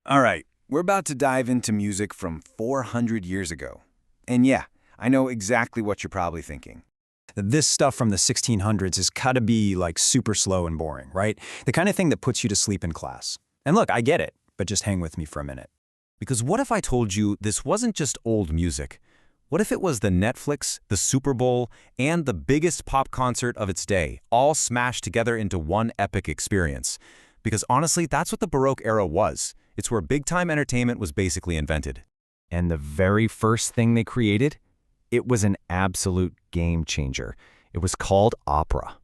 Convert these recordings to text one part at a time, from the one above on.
All right, we're about to dive into music from 400 years ago. And yeah, I know exactly what you're probably thinking. This stuff from the 1600s has gotta be like super slow and boring, right? The kind of thing that puts you to sleep in class. And look, I get it, but just hang with me for a minute. Because what if I told you this wasn't just old music? What if it was the Netflix, the Super Bowl, and the biggest pop concert of its day, all smashed together into one epic experience? Because honestly, that's what the Baroque era was. It's where big-time entertainment was basically invented. And the very first thing they created, it was an absolute game changer. It was called opera.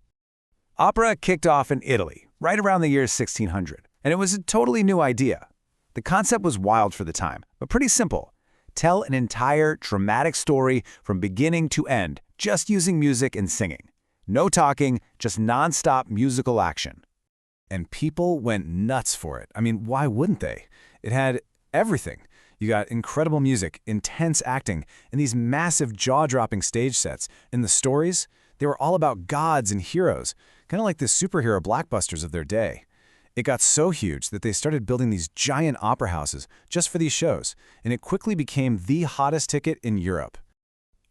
Opera kicked off in Italy, right around the year 1600, and it was a totally new idea. The concept was wild for the time, but pretty simple. Tell an entire dramatic story from beginning to end, just using music and singing. No talking, just non-stop musical action. And people went nuts for it. I mean, why wouldn't they? It had everything. You got incredible music, intense acting, and these massive jaw-dropping stage sets. And the stories, they were all about gods and heroes, kind of like the superhero blockbusters of their day. It got so huge that they started building these giant opera houses just for these shows, and it quickly became the hottest ticket in Europe.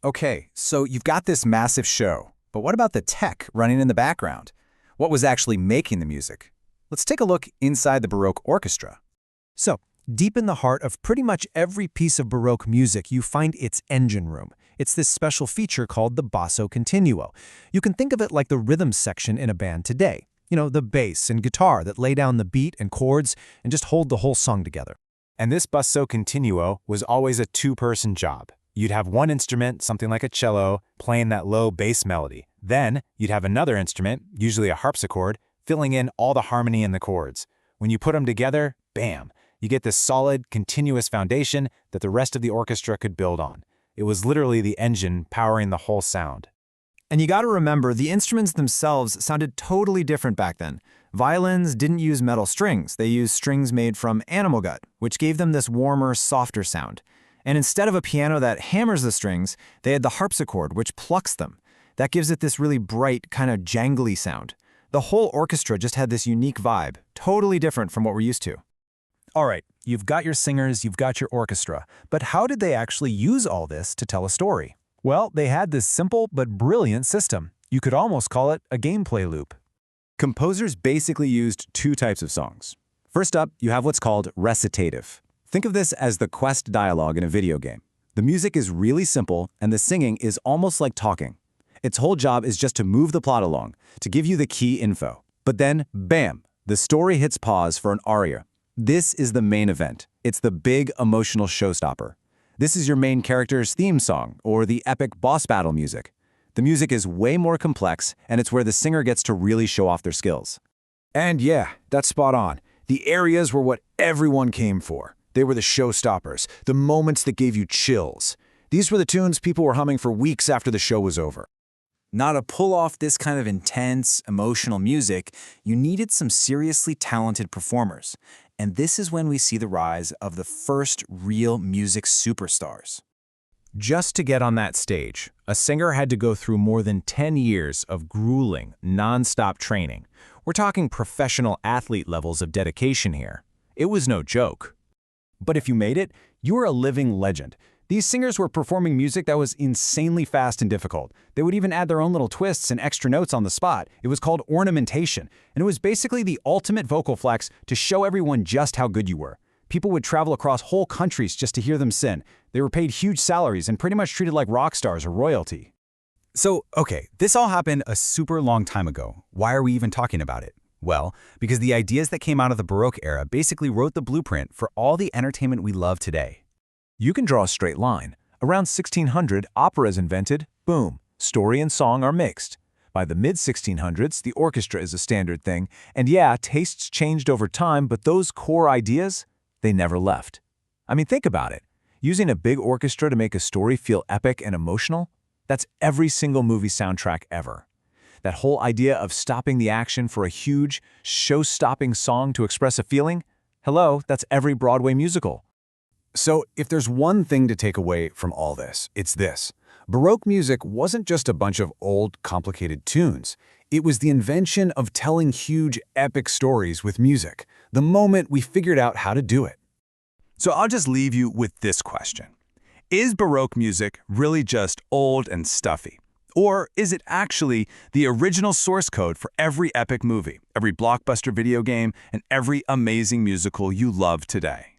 Okay, so you've got this massive show, but what about the tech running in the background? What was actually making the music? Let's take a look inside the Baroque orchestra. So, deep in the heart of pretty much every piece of Baroque music, you find its engine room. It's this special feature called the basso continuo. You can think of it like the rhythm section in a band today. You know, the bass and guitar that lay down the beat and chords and just hold the whole song together. And this basso continuo was always a two-person job. You'd have one instrument, something like a cello, playing that low bass melody. Then you'd have another instrument, usually a harpsichord, filling in all the harmony in the chords. When you put them together, bam, you get this solid, continuous foundation that the rest of the orchestra could build on. It was literally the engine powering the whole sound. And you gotta remember, the instruments themselves sounded totally different back then. Violins didn't use metal strings. They used strings made from animal gut, which gave them this warmer, softer sound. And instead of a piano that hammers the strings, they had the harpsichord, which plucks them. That gives it this really bright, kind of jangly sound. The whole orchestra just had this unique vibe, totally different from what we're used to. All right, you've got your singers, you've got your orchestra, but how did they actually use all this to tell a story? Well, they had this simple but brilliant system. You could almost call it a gameplay loop. Composers basically used two types of songs. First up, you have what's called recitative. Think of this as the quest dialogue in a video game. The music is really simple, and the singing is almost like talking. Its whole job is just to move the plot along, to give you the key info. But then, bam, the story hits pause for an aria. This is the main event. It's the big emotional showstopper. This is your main character's theme song, or the epic boss battle music. The music is way more complex, and it's where the singer gets to really show off their skills. And yeah, that's spot on. The arias were what everyone came for. They were the showstoppers, the moments that gave you chills. These were the tunes people were humming for weeks after the show was over. Now, to pull off this kind of intense, emotional music, you needed some seriously talented performers. And this is when we see the rise of the first real music superstars. Just to get on that stage, a singer had to go through more than 10 years of grueling, non-stop training. We're talking professional athlete levels of dedication here. It was no joke. But if you made it, you were a living legend. These singers were performing music that was insanely fast and difficult. They would even add their own little twists and extra notes on the spot. It was called ornamentation, and it was basically the ultimate vocal flex to show everyone just how good you were. People would travel across whole countries just to hear them sing. They were paid huge salaries and pretty much treated like rock stars or royalty. So, okay, this all happened a super long time ago. Why are we even talking about it? Well, because the ideas that came out of the Baroque era basically wrote the blueprint for all the entertainment we love today. You can draw a straight line. Around 1600, opera is invented, boom, story and song are mixed. By the mid-1600s, the orchestra is a standard thing, and yeah, tastes changed over time, but those core ideas, they never left. I mean, think about it. Using a big orchestra to make a story feel epic and emotional, that's every single movie soundtrack ever. That whole idea of stopping the action for a huge, show-stopping song to express a feeling, hello, that's every Broadway musical. So, if there's one thing to take away from all this, it's this. Baroque music wasn't just a bunch of old, complicated tunes. It was the invention of telling huge, epic stories with music, the moment we figured out how to do it. So I'll just leave you with this question. Is Baroque music really just old and stuffy? Or is it actually the original source code for every epic movie, every blockbuster video game, and every amazing musical you love today?